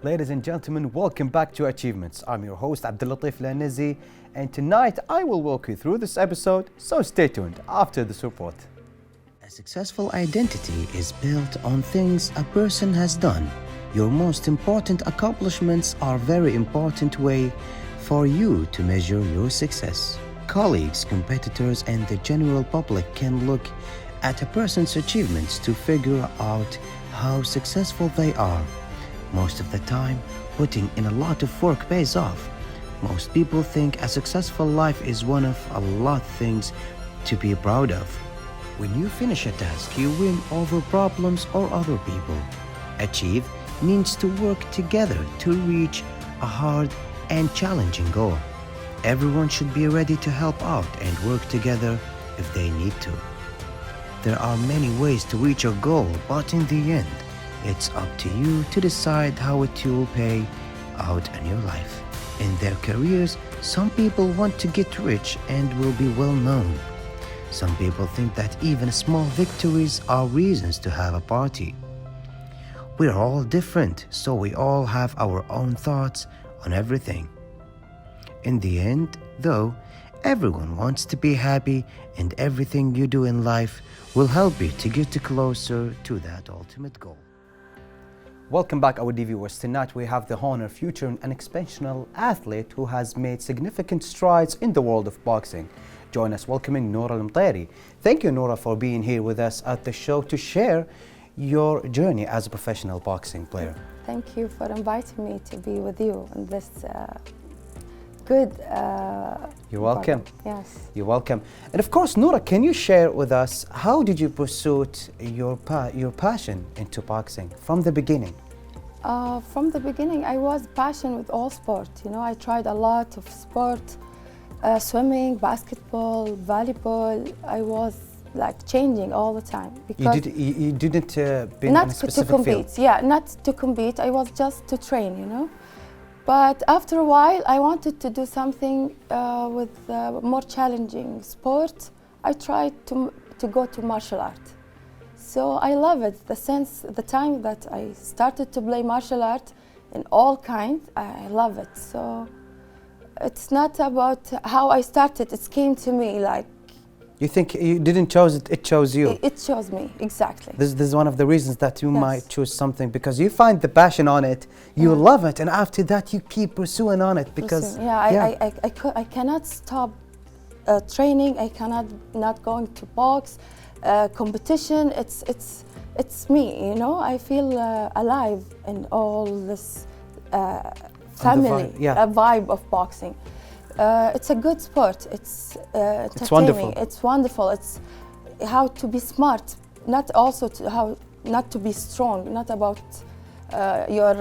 Ladies and gentlemen, welcome back to Achievements. I'm your host Abdulatif Lanizi, and tonight I will walk you through this episode, so stay tuned after this report. A successful identity is built on things a person has done. Your most important accomplishments are a very important way for you to measure your success. Colleagues, competitors, and the general public can look at a person's achievements to figure out how successful they are. Most of the time, putting in a lot of work pays off. Most people think a successful life is one of a lot of things to be proud of. When you finish a task, you win over problems or other people. Achieve means to work together to reach a hard and challenging goal. Everyone should be ready to help out and work together if they need to. There are many ways to reach your goal, but in the end, it's up to you to decide how it will pay out in your life. In their careers, some people want to get rich and will be well known. Some people think that even small victories are reasons to have a party. We're all different, so we all have our own thoughts on everything. In the end, though, everyone wants to be happy, and everything you do in life will help you to get closer to that ultimate goal. Welcome back, our viewers. Tonight we have the honor, future and exceptional athlete who has made significant strides in the world of boxing. Join us welcoming Noura Al-Mtairi. Thank you, Noura, for being here with us at the show to share your journey as a professional boxing player. Thank you for inviting me to be with you in this good You're welcome. Yes. You're welcome. And of course, Noura, can you share with us how did you pursue your passion into boxing from the beginning? From the beginning, I was passionate with all sport. You know, I tried a lot of sport, swimming, basketball, volleyball. I was like changing all the time. Because you didn't be in a specific to compete. field? Yeah, not to compete. I was just to train, you know. But after a while, I wanted to do something with more challenging sport. I tried to go to martial art. So I love it. The time that I started to play martial art in all kinds, I love it. So it's not about how I started. It came to me like. You think you didn't choose it, it chose you? It chose me, exactly. This is one of the reasons that you might choose something, because you find the passion on it, you love it, and after that you keep pursuing on it because... I cannot stop training, I cannot not going to box, competition, it's me, you know, I feel alive in all this family, vibe of boxing. It's a good sport. It's wonderful. It's wonderful. It's how to be smart, not also how not to be strong. Not about your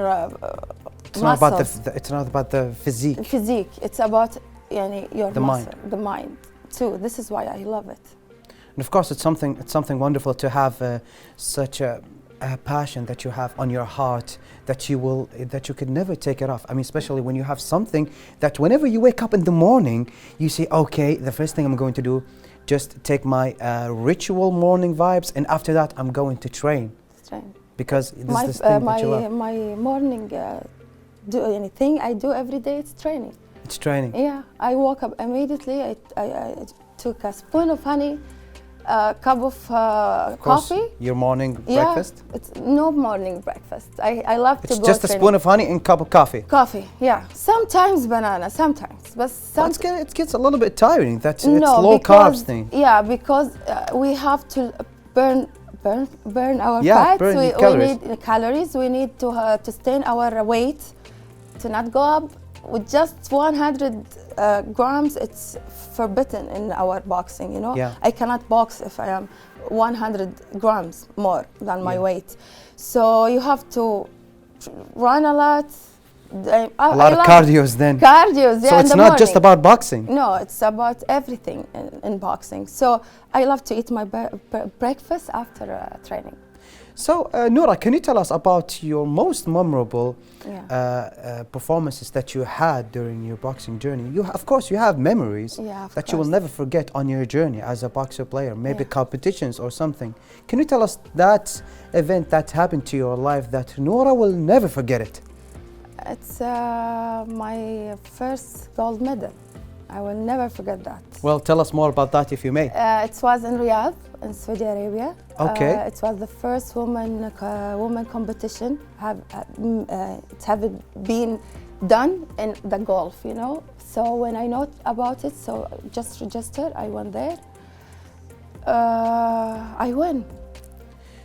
muscles. It's not about the physique. Physique. It's about your mind. The mind too. This is why I love it. And of course, it's something wonderful to have such a passion that you have on your heart that you could never take it off. I mean, especially when you have something that whenever you wake up in the morning, you say, okay, the first thing I'm going to do, just take my ritual morning vibes, and after that I'm going to train. Because this is the thing that you love. My morning do anything I do every day, it's training. It's training. Yeah, I woke up immediately, I took a spoon of honey, a cup of coffee. Your morning breakfast? It's no morning breakfast. I love to go It's just a spoon of honey and a cup of coffee? Coffee, yeah. Sometimes banana, sometimes. But it gets a little bit tiring. It's low carbs thing. Yeah, because we have to burn our fats. Burn we calories. Need calories. We need to sustain our weight, to not go up. With just 100 grams, it's forbidden in our boxing, you know? Yeah. I cannot box if I am 100 grams more than my weight. So you have to run a lot. A lot of cardios then. Cardios, yeah. So it's not just about boxing. No, it's about everything in boxing. So I love to eat my breakfast after training. So, Noura, can you tell us about your most memorable performances that you had during your boxing journey? Of course, you have memories that you will never forget on your journey as a boxer player, maybe competitions or something. Can you tell us that event that happened to your life that Noura will never forget it? It's my first gold medal. I will never forget that. Well, tell us more about that if you may. It was in Riyadh, in Saudi Arabia. Okay. It was the first woman competition it having been done in the golf, you know. So when I know about it, so just registered, I went there. I won.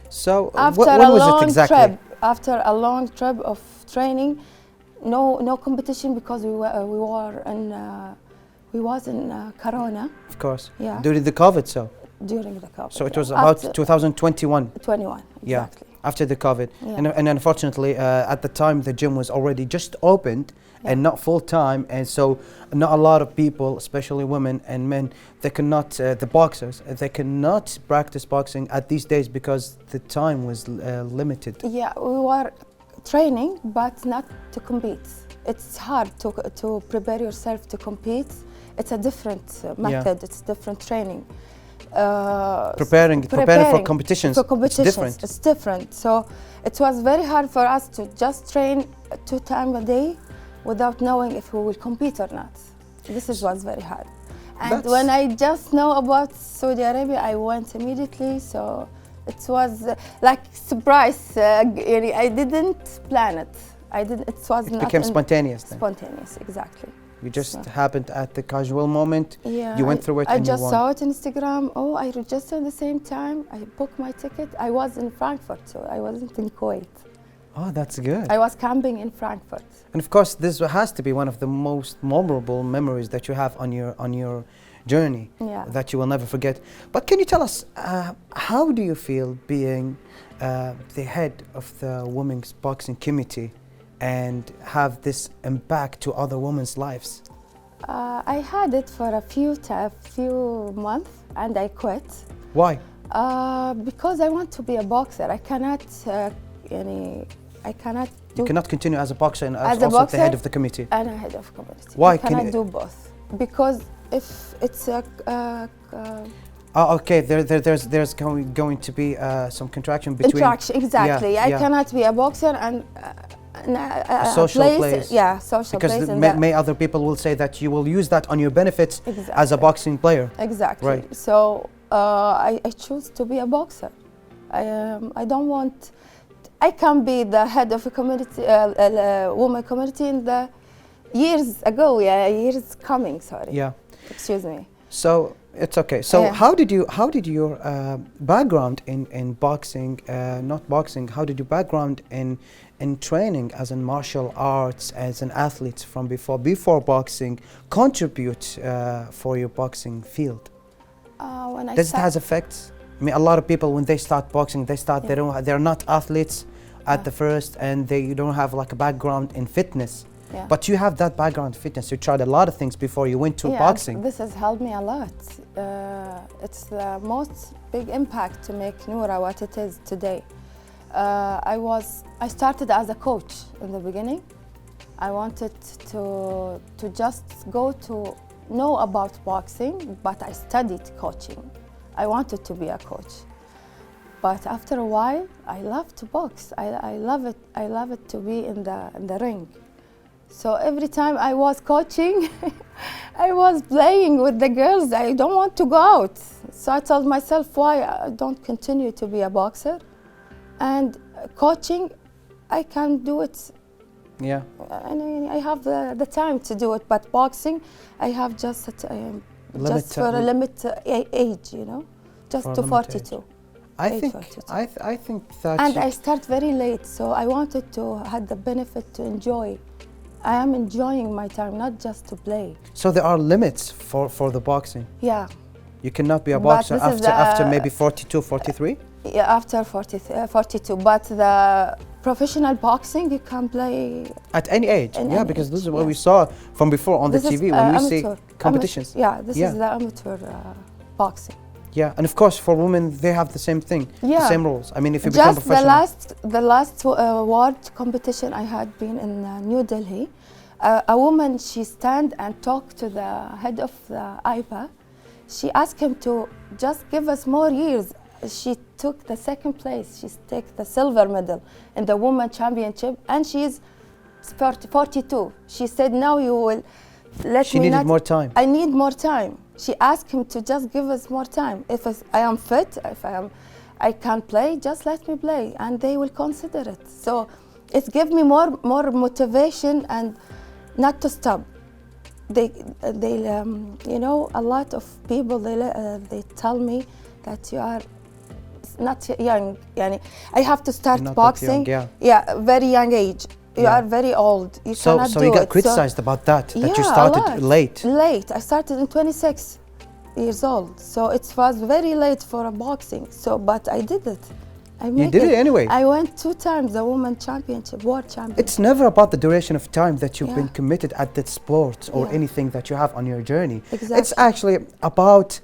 So After when a was long it exactly? trip, after a long trip of training, no competition because we was in Corona. Of course. Yeah. During the COVID, so. During the COVID. So it yeah. was about After 2021. 21, Yeah. exactly. After the COVID. Yeah. And unfortunately, at the time, the gym was already just opened and not full time. And so not a lot of people, especially women and men, they cannot, the boxers, they cannot practice boxing at these days because the time was limited. Yeah, we were training, but not to compete. It's hard to prepare yourself to compete. It's a different method. It's different training. Preparing for competitions. For competitions, It's different. It's different. So it was very hard for us to just train 2 times a day without knowing if we will compete or not. This was very hard. And when I just know about Saudi Arabia, I went immediately. So it was like surprise. I didn't plan it. It was not. It became spontaneous then. Spontaneous, exactly. You just happened at the casual moment. Yeah, you went through it. I and just you won. saw it on Instagram. Oh, I registered at the same time. I booked my ticket. I was in Frankfurt, so I wasn't in Kuwait. Oh, that's good. I was camping in Frankfurt. And of course, this has to be one of the most memorable memories that you have on your journey. Yeah. That you will never forget. But can you tell us how do you feel being the head of the women's boxing committee and have this impact to other women's lives? I had it for a few months and I quit. Why? Because I want to be a boxer. I cannot You cannot continue as a boxer and as also boxer the head of the committee. And a head of committee. Why? I cannot do both. Because if it's a okay, there's going to be some contraction between... Interaction, exactly. Yeah, I cannot be a boxer and a social place. Yeah, social because place. Because may other people will say that you will use that on your benefits as a boxing player. Exactly. Right. So I choose to be a boxer. I don't want... I can be the head of a community, women community in the years ago, years coming, sorry. Yeah. Excuse me. So it's okay. So how did your background in boxing, not boxing, how did your background in training as in martial arts, as an athlete from before boxing contribute for your boxing field? Does it has effects? I mean, a lot of people when they start boxing, they're not athletes at the first, and they don't have like a background in fitness. Yeah. But you have that background in fitness. You tried a lot of things before you went to boxing. This has helped me a lot. It's the most big impact to make Noura what it is today. I started as a coach in the beginning. I wanted to just go to know about boxing, but I studied coaching. I wanted to be a coach. But after a while, I love to box. I love it. I love it to be in the ring. So every time I was coaching, I was playing with the girls. I don't want to go out. So I told myself, why I don't continue to be a boxer? And coaching, I can do it. Yeah. And I have the time to do it. But boxing, I have just for a limit age, you know, just to 42. I think that. And I start very late, so I wanted to have the benefit to enjoy. I am enjoying my time, not just to play. So there are limits for the boxing. Yeah. You cannot be a boxer after maybe 42, 43? Yeah, after 42. But the professional boxing, you can play at any age. Yeah, because this is what we saw from before on the TV when we see competitions. This is the amateur boxing. Yeah, and of course for women they have the same thing, the same rules. I mean, if you become professional. The last world competition I had been in New Delhi, a woman, she stand and talk to the head of the IPA. She asked him to just give us more years. She took the second place. She took the silver medal in the women championship, and she's 42. She said, now you will let She me needed not. more time. I need more time. She asked him to just give us more time. If I am fit, if I can play, just let me play, and they will consider it. So it gave me more motivation and not to stop. They you know, a lot of people they tell me that you are not young. Yani, I have to start You're not that boxing. young, yeah. Yeah, very young age. You Yeah. are very old. You So, cannot so do you got it. criticized about that you Yeah, a started lot. late. Late. I started in 26 years old. So it was very late for a boxing. So, but I did it. I You make did it anyway. I went 2 times the women championship, world champion. It's never about the duration of time that you've Yeah. been committed at that sport or Yeah. anything that you have on your journey. Exactly. It's actually about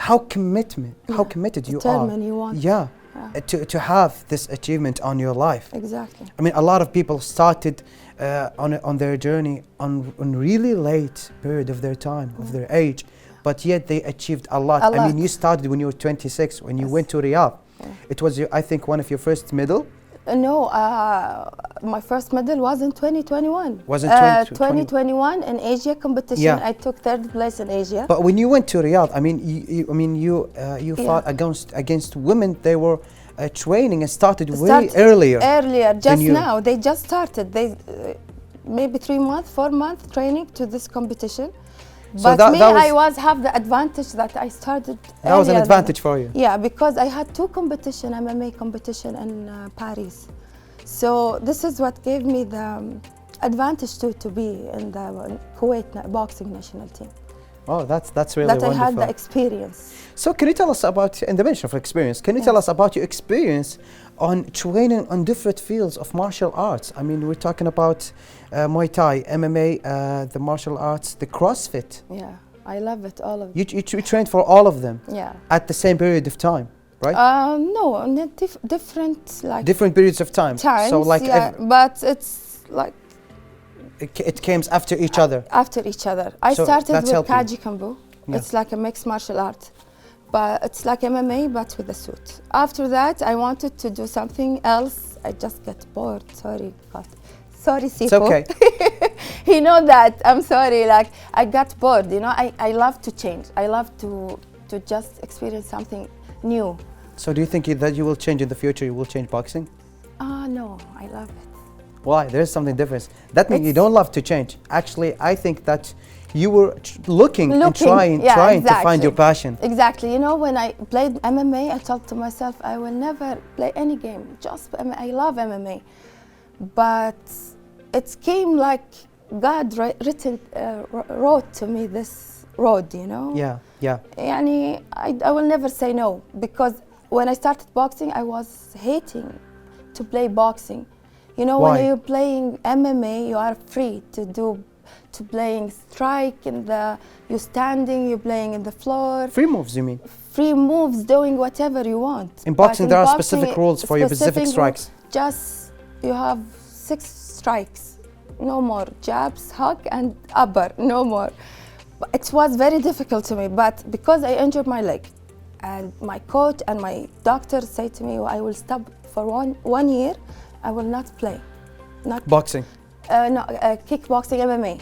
how committed you are. Determined you want. Yeah. To have this achievement on your life. Exactly. I mean, a lot of people started on their journey on really late period of their time, of their age, but yet they achieved a lot. A I mean, lot. you started when you were 26, when you Yes. went to Riyadh. Yeah. It was, I think, one of your first medal. No, my first medal was in 2021. Was in 2021 in Asia competition. Yeah. I took 3rd place in Asia. But when you went to Riyadh, I mean, you Yeah. fought against women. They were training and started way earlier. Earlier, just you. now. They just started. They maybe 3 months, 4 months training to this competition. So But that- me, that was- I have the advantage that I started. That was an earlier advantage for you. Yeah, because I had 2 competition, MMA competition in Paris. So this is what gave me the advantage to be in the Kuwait boxing national team. Oh, that's really That wonderful. I had the experience. So can you tell us about, in the mention of experience, can you tell us about your experience on training on different fields of martial arts? I mean, we're talking about Muay Thai, MMA, the martial arts, the CrossFit. Yeah, I love it, all of them. You trained for all of them Yeah. at the same period of time, right? No, not different like Different periods of time. times. So like yeah, but it's like it came after each other. after each other. I So started that's with helping. Kaji Kambu. Yeah. It's like a mixed martial art, but it's like MMA but with a suit. After that, I wanted to do something else. I just get bored. Sorry, God. Sorry, Sifu. It's okay. You know that. I'm sorry. Like I got bored. You know, I love to change. I love to just experience something new. So do you think that you will change in the future? You will change boxing? No, I love it. Why? There's something different. That means you It's- don't love to change. Actually, I think that you were looking and trying yeah, to find your exactly. passion. Exactly. You know, when I played MMA, I thought to myself, I will never play any game. Just I love MMA, but it came like God wrote to me this road. You know. Yeah, yeah. Yani, I will never say no, because when I started boxing, I was hating to play boxing. You know, Why? when you're playing MMA, you are free to playing strike you standing, you're playing in the floor. Free moves, you mean? Free moves, doing whatever you want. In But boxing, there are boxing, specific rules for your specific rules. strikes. Just you have 6 strikes, no more jabs, hug, and upper, no more. But it was very difficult to me, but because I injured my leg, and my coach and my doctor say to me, I will stop for one year. I will not play. Not Boxing, no, kickboxing, MMA.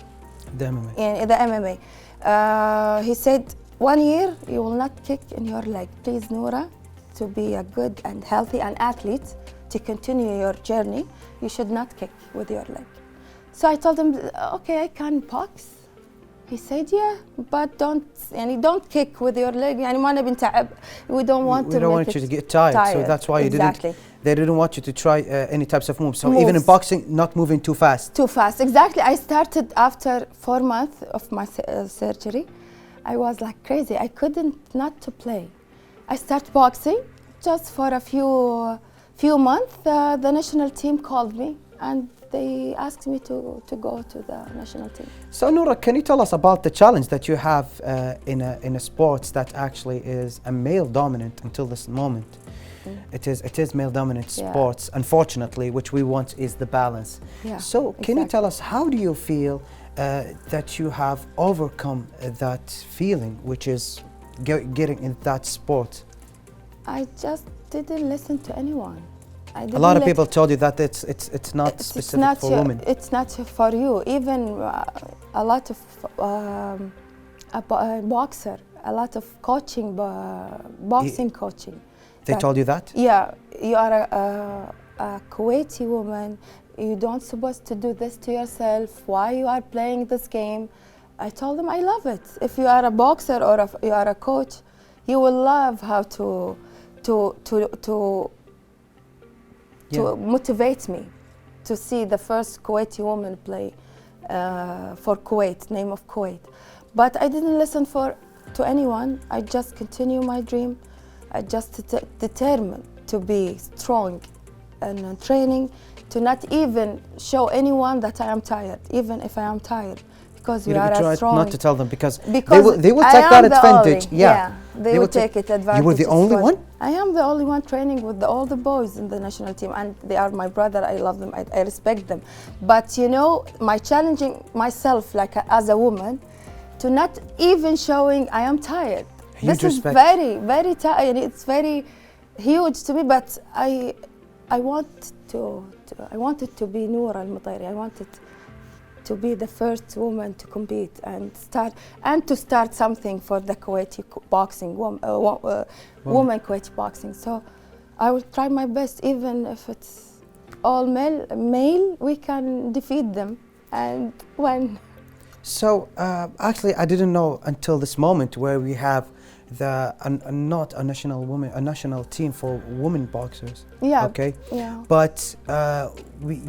the MMA. In the MMA. He said, 1 year you will not kick in your leg. Please, Noura, to be a good and healthy and athlete, to continue your journey, you should not kick with your leg. So I told him, okay, I can box. He said, yeah, but don't kick with your leg. We don't want We to don't make want it you to get tired, so that's why you exactly. didn't. They didn't want you to try any types of moves. So even in Moves. boxing, not moving too fast. Too fast, exactly. I started after 4 months of my surgery. I was like crazy. I couldn't not to play. I started boxing just for a few months. The national team called me and they asked me to go to the national team. So Noura, can you tell us about the challenge that you have in a sport that actually is a male dominant until this moment? It is male dominant Yeah. sports, unfortunately, which we want is the balance. Yeah, So can you exactly. tell us, how do you feel that you have overcome that feeling, which is getting in that sport? I just didn't listen to anyone. I A didn't lot of let- people told you that it's not specific for women. It's not for you. Even a lot of a boxer, a lot of coaching, boxing coaching. They that- told you that? Yeah, you are a Kuwaiti woman. You don't supposed to do this to yourself. Why you are playing this game? I told them I love it. If you are a boxer or if you are a coach, you will love how to Yeah. motivate me to see the first Kuwaiti woman play for Kuwait, name of Kuwait. But I didn't listen to anyone. I just continue my dream. I just determined to be strong and training, to not even show anyone that I am tired, even if I am tired, because we You are tried as strong. not to tell them because Because they will I take am that the advantage. only- Yeah. they will take it advantage. You were the It's only fun. one? I am the only one training with all the boys in the national team, and they are my brother. I love them. I respect them. But you know, my challenging myself, like as a woman, to not even showing I am tired. Huge This is respect. very, very tired. It's very huge to me. But I wanted to be Noura Al-Mutairi. I wanted to be the first woman to compete and to start something for the Kuwaiti boxing, woman Kuwaiti boxing. So I will try my best, even if it's all male, we can defeat them and win. So actually, I didn't know until this moment where we have not a national team for women boxers. Yeah. Okay. Yeah. But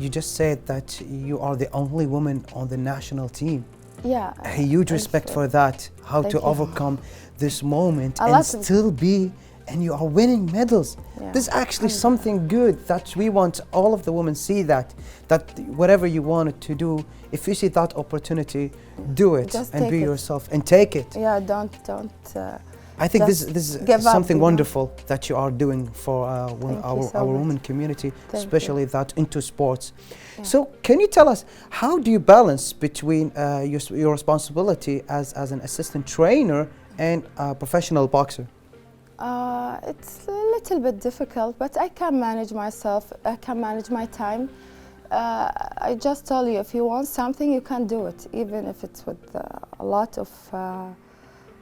you just said that you are the only woman on the national team. Yeah. A huge respect for that. How Thank to you. overcome this moment A and lot of- still be, and you are winning medals. Yeah. This is actually something good that we want all of the women see that whatever you wanted to do, if you see that opportunity, do it Just and take be it. yourself and take it. Yeah. Don't. I think this Just is give up, something you know. wonderful that you are doing for Thank you our so much. women community, you. especially that into sports. Yeah. So can you tell us, how do you balance between your responsibility as an assistant trainer and a professional boxer? It's a little bit difficult, but I can manage myself. I can manage my time. I just tell you, if you want something, you can do it, even if it's with a lot of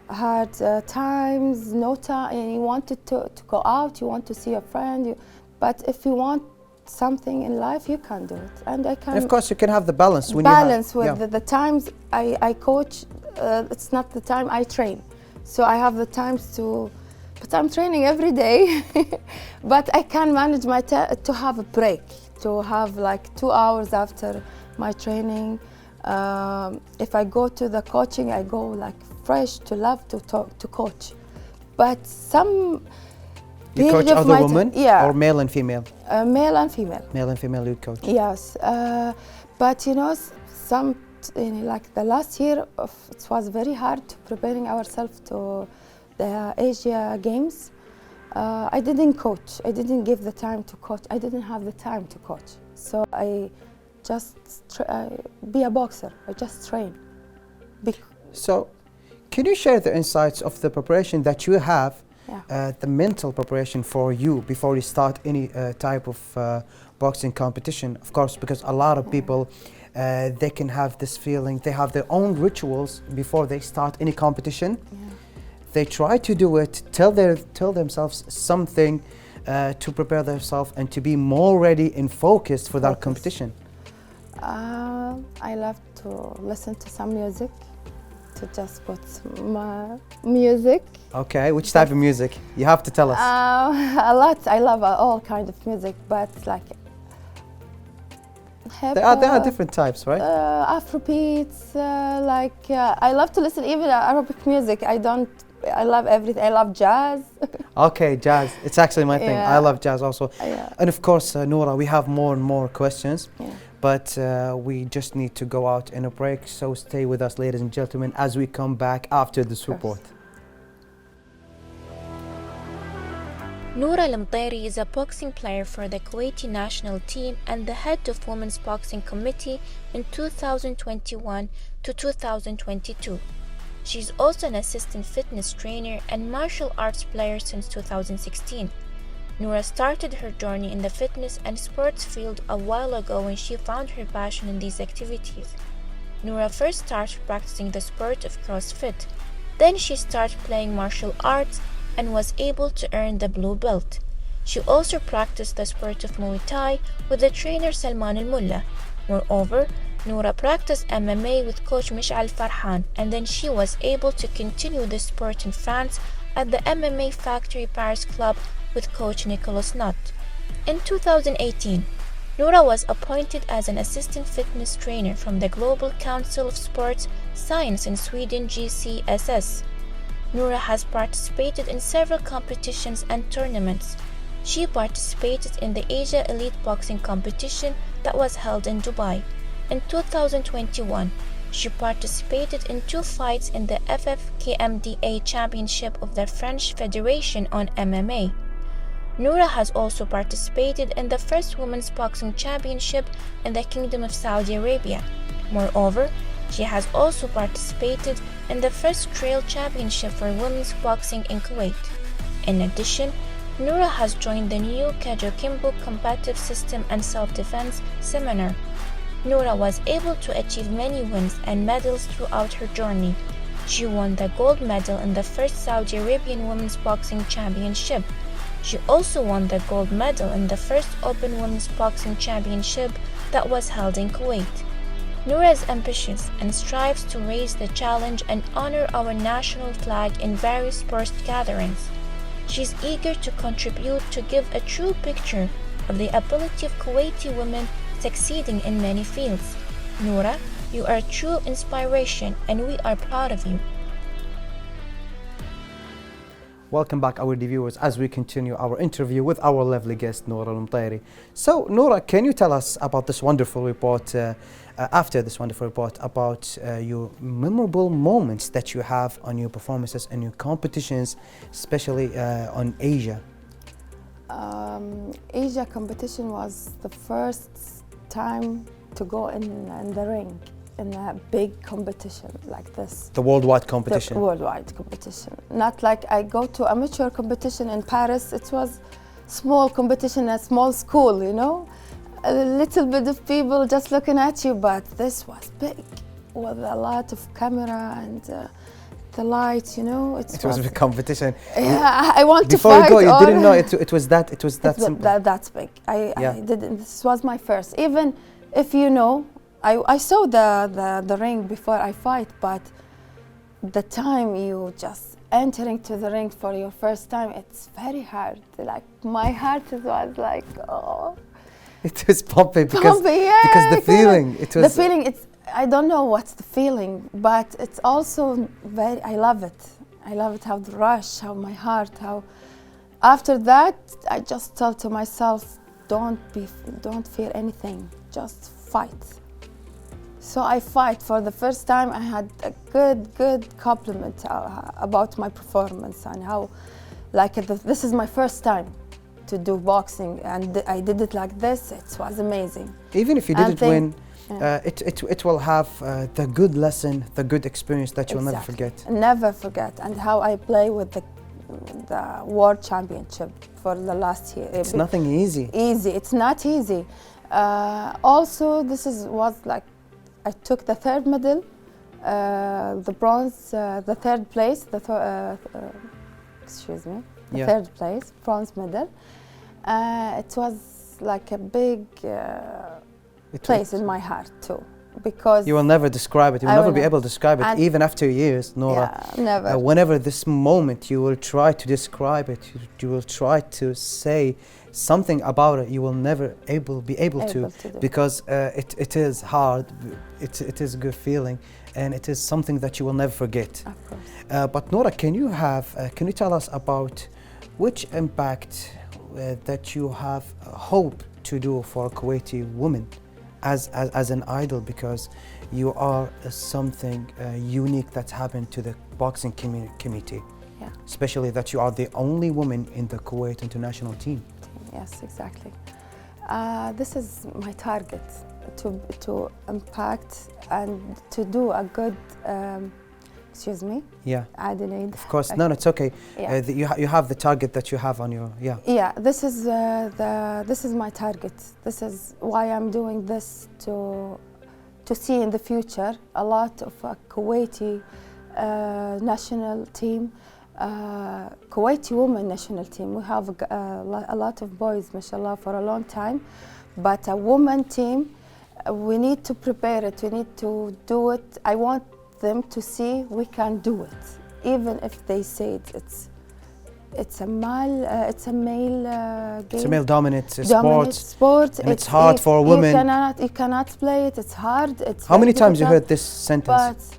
hard times, no time, and you wanted to go out, you want to see a friend, but if you want something in life, you can do it. And I can And of course, you can have the balance when balance you have, with the times I coach. It's not the time I train, so I have the times to. But I'm training every day. But I can manage to have a break, to have like 2 hours after my training. If I go to the coaching, I go like fresh to love to coach. But some you coach period of other my women, yeah, or male and female? male and female. Male and female you coach. Yes, but you know, like the last year, it was very hard preparing ourselves to the Asia Games. I didn't coach. I didn't give the time to coach. I didn't have the time to coach. So I just be a boxer. I just train. So, can you share the insights of the preparation that you have? Yeah. The mental preparation for you before you start any type of boxing competition, of course, because a lot of people they can have this feeling, they have their own rituals before they start any competition. Yeah. They try to do it, tell themselves something to prepare themselves and to be more ready and focused for that competition. I love to listen to some music, to just put some music. Okay, which type of music? You have to tell us. A lot. I love all kind of music, but like There are different types, right? Afrobeats, I love to listen even Arabic music. I love everything. I love jazz. Okay, jazz. It's actually my thing. Yeah. I love jazz also. Yeah. And of course, Noura, we have more and more questions, Yeah. but we just need to go out in a break. So stay with us, ladies and gentlemen, as we come back after this report. Noura Al-Mutairi is a boxing player for the Kuwaiti national team and the head of Women's Boxing Committee in 2021 to 2022. She's also an assistant fitness trainer and martial arts player since 2016. Noura started her journey in the fitness and sports field a while ago when she found her passion in these activities. Noura first started practicing the sport of CrossFit. Then she started playing martial arts and was able to earn the blue belt. She also practiced the sport of Muay Thai with the trainer Salman Al-Mulla. Moreover, Noura practiced MMA with coach Mish'al Farhan, and then she was able to continue the sport in France at the MMA Factory Paris Club with coach Nicolas Nutt. In 2018, Noura was appointed as an assistant fitness trainer from the Global Council of Sports Science in Sweden GCSS. Noura has participated in several competitions and tournaments. She participated in the Asia Elite Boxing competition that was held in Dubai. In 2021, she participated in 2 fights in the FFKMDA Championship of the French Federation on MMA. Noura has also participated in the first Women's Boxing Championship in the Kingdom of Saudi Arabia. Moreover, she has also participated in the first Trail Championship for Women's Boxing in Kuwait. In addition, Noura has joined the new Kajokimbo Combative System and Self-Defense Seminar. Noura was able to achieve many wins and medals throughout her journey. She won the gold medal in the first Saudi Arabian Women's Boxing Championship. She also won the gold medal in the first Open Women's Boxing Championship that was held in Kuwait. Noura is ambitious and strives to raise the challenge and honor our national flag in various sports gatherings. She is eager to contribute to give a true picture of the ability of Kuwaiti women succeeding in many fields. Noura, you are a true inspiration and we are proud of you. Welcome back, our viewers, as we continue our interview with our lovely guest, Noura Al-Mtairi. So, Noura, can you tell us about this wonderful report, after this wonderful report, about your memorable moments that you have on your performances and your competitions, especially on Asia? Asia competition was the first time to go in the ring in a big competition like this. The worldwide competition? The worldwide competition. Not like I go to amateur competition in Paris. It was small competition at small school, you know. A little bit of people just looking at you, but this was big with a lot of camera and the lights, you know. It was a big competition. Yeah, I want to Before fight. you go, you didn't know it was that simple. That's big. I didn't. This was my first. Even if you know, I saw the ring before I fight, but the time you just entering to the ring for your first time, it's very hard. Like my heart was like, oh. It was pumping because the feeling. It was the feeling. It's I don't know what's the feeling, but it's also very. I love it. I love it. How the rush, how my heart, how. After that, I just told to myself, don't fear anything. Just fight. So I fight for the first time. I had a good compliment about my performance and how, like, this is my first time to do boxing, and I did it like this. It was amazing. Even if you didn't win, it will have the good lesson, the good experience that you'll never forget. Never forget. And how I play with the world championship for the last year. It's nothing easy. It's not easy. Also, was like. I took the third medal, the bronze, the third place, third place, bronze medal. It was like a big place in my heart too, because you will never describe it. You will never be able to describe it, even after years, Noura. Yeah, never. Whenever this moment, you will try to describe it. You will try to say something about it. You will never be able to because it is hard. It is a good feeling, and it is something that you will never forget. Of course. But Noura, can you tell us about which impact that you have hope to do for Kuwaiti women as an idol, because you are something unique that's happened to the boxing community, especially that you are the only woman in the Kuwait international team. Yes, exactly. This is my target, to impact and to do a good Excuse me. Yeah. Adelaide. Of course. No, it's okay. Yeah. You have the target that you have on your, yeah. Yeah, this is my target. This is why I'm doing this, to see in the future a lot of Kuwaiti national team, Kuwaiti women national team. We have a lot of boys, mashallah, for a long time, but a woman team, we need to prepare it. We need to do it. I want them to see we can do it, even if they say it's a male game. It's a male-dominated sport. and it's hard for a woman. You cannot play it. It's hard. It's How many very times you difficult, heard this sentence? But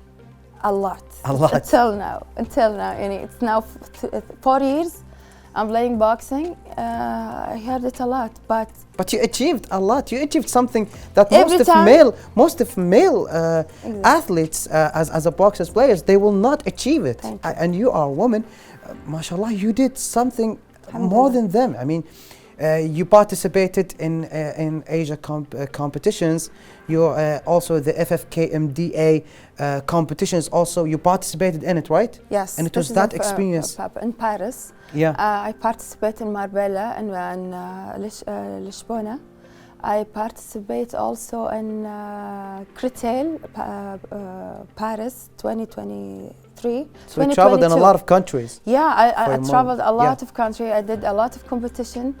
a lot. A lot. Until now. And it's now 4 years. I'm playing boxing. I heard it a lot, But you achieved a lot. You achieved something that Every time- most of male athletes, as a boxers players, they will not achieve it. Thank you. And you are a woman, mashallah. You did something more than them. I mean, you participated in Asia competitions. You also the FFKMDA competitions. Also, you participated in it, right? Yes. And it was this is that experience. in Paris. Yeah. I participate in Marbella and Lisbona. I participate also in Créteil, Paris 2023. So you traveled in a 2022. lot of countries. Yeah, I For traveled a lot yeah. of country. I did a lot of competition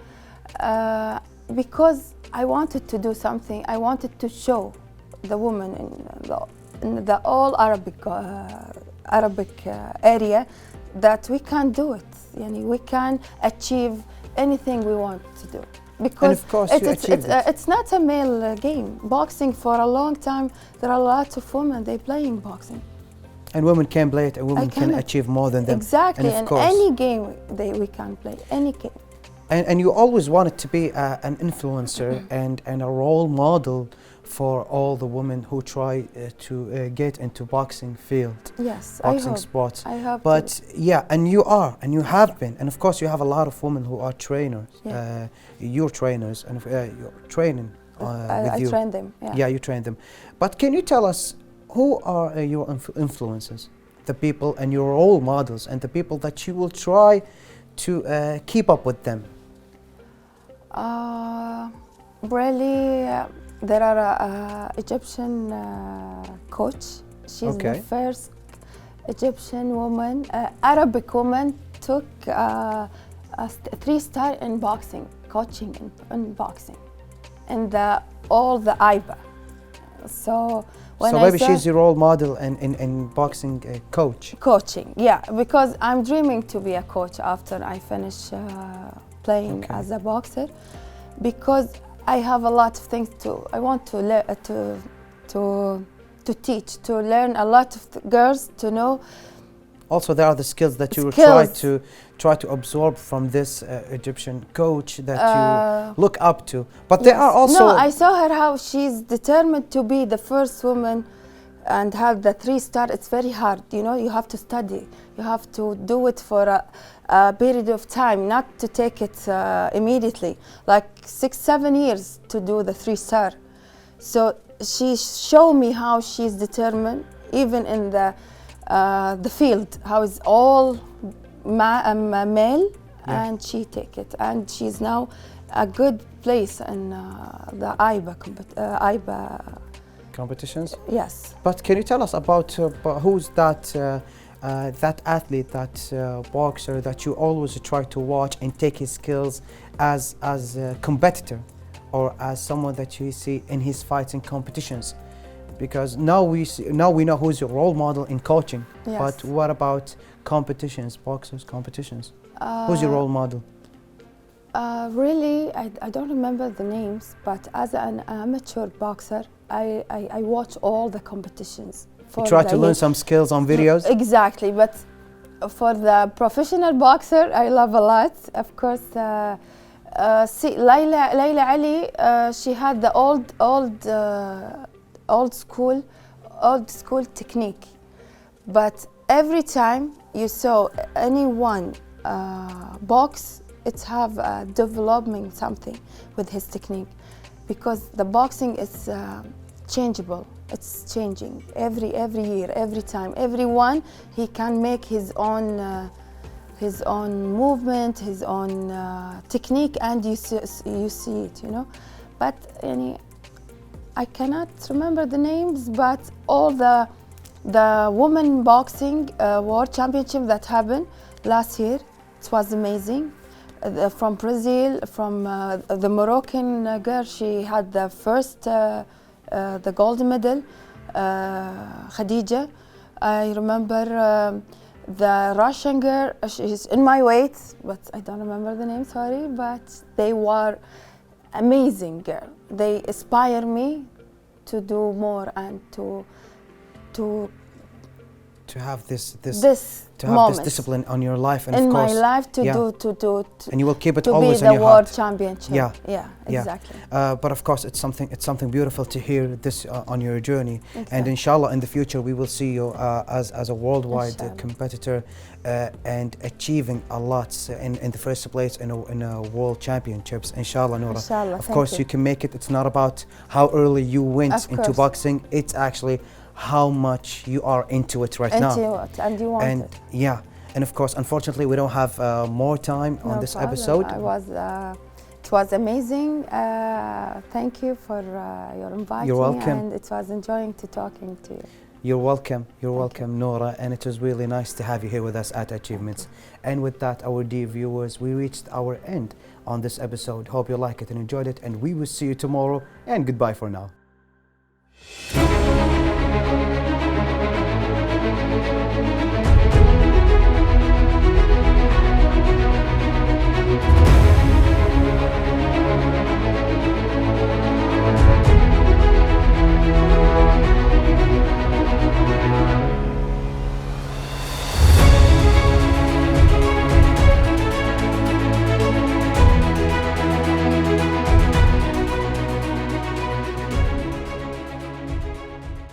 because I wanted to do something. I wanted to show the women in the all Arabic area that we can do it. Yani we can achieve anything we want to do. Because And of course you achieved it. it's not a male game. Boxing for a long time, there are lots of women, they playing boxing. And women can play it, and women can cannot. achieve more than them. Exactly, And of and course. any game we can play, any game. And you always wanted to be an influencer and a role model for all the women who try to get into boxing field, Yes, boxing I hope. sports. I hope. But yeah, and you are, and you have been, and of course you have a lot of women who are trainers. Yeah. You're trainers, and you're training with I you. train them. Yeah. Yeah, you train them. But can you tell us who are your influences, the people and your role models, and the people that you will try to keep up with them? Really, there are a Egyptian coach. She's Okay. the first Egyptian woman, Arabic woman, took a 3-star in boxing, coaching in boxing, and all the IBA. So when So I maybe saw she's your role model in boxing coach. coaching, yeah, because I'm dreaming to be a coach after I finish playing Okay. as a boxer, because I have a lot of things I want to teach, to learn a lot of girls to know. Also, there are the skills that you will Skills. try to absorb from this Egyptian coach that you look up to. But there Yes. are also No, I saw her how she's determined to be the first woman and have the 3-star. It's very hard, you know. You have to study. You have to do it for a period of time, not to take it immediately. Like 6-7 years to do the 3-star. So she showed me how she's determined, even in the field, how it's all male, Yeah. and she take it, and she's now a good place in the IBA. competitions. Yes. But can you tell us about who's that athlete, that boxer that you always try to watch and take his skills as a competitor, or as someone that you see in his fights in competitions? Because now we know who's your role model in coaching. Yes. But what about competitions, boxers competitions? Who's your role model? Really, I don't remember the names, but as an amateur boxer, I watch all the competitions. You try to learn some skills on videos? Exactly, but for the professional boxer, I love a lot. Of course, see, Layla Ali, she had the old school technique. But every time you saw anyone box, it's developing something with his technique, because the boxing is changeable. It's changing every year, every time. Everyone, he can make his own movement, his own technique, and you see it, you know. But I cannot remember the names, but all the women boxing world championship that happened last year, it was amazing. From Brazil, from the Moroccan girl, she had the first the gold medal, Khadija. I remember the Russian girl, she's in my weight, but I don't remember the name, sorry, but they were amazing girl. They inspire me to do more and to have this to have moment this discipline on your life, and in of course, my life to do and you will keep it to always be in the your world heart. championship. Yeah, exactly. But of course, it's something beautiful to hear this on your journey, Exactly. and inshallah in the future we will see you as a worldwide Inshallah. competitor and achieving a lot in the first place in a world championships. Inshallah, Noura. Inshallah, Of thank course, you can make it. It's not about how early you went Of into course. boxing. It's actually how much you are into it right now. Into it, and you want it. Yeah, and of course, unfortunately, we don't have more time on No this problem. episode. It was amazing. Thank you for your inviting. You're welcome. And it was enjoying to talking to you. You're welcome. You're welcome, Noura, and it was really nice to have you here with us at Achievements. And with that, our dear viewers, we reached our end on this episode. Hope you like it and enjoyed it, and we will see you tomorrow. And goodbye for now.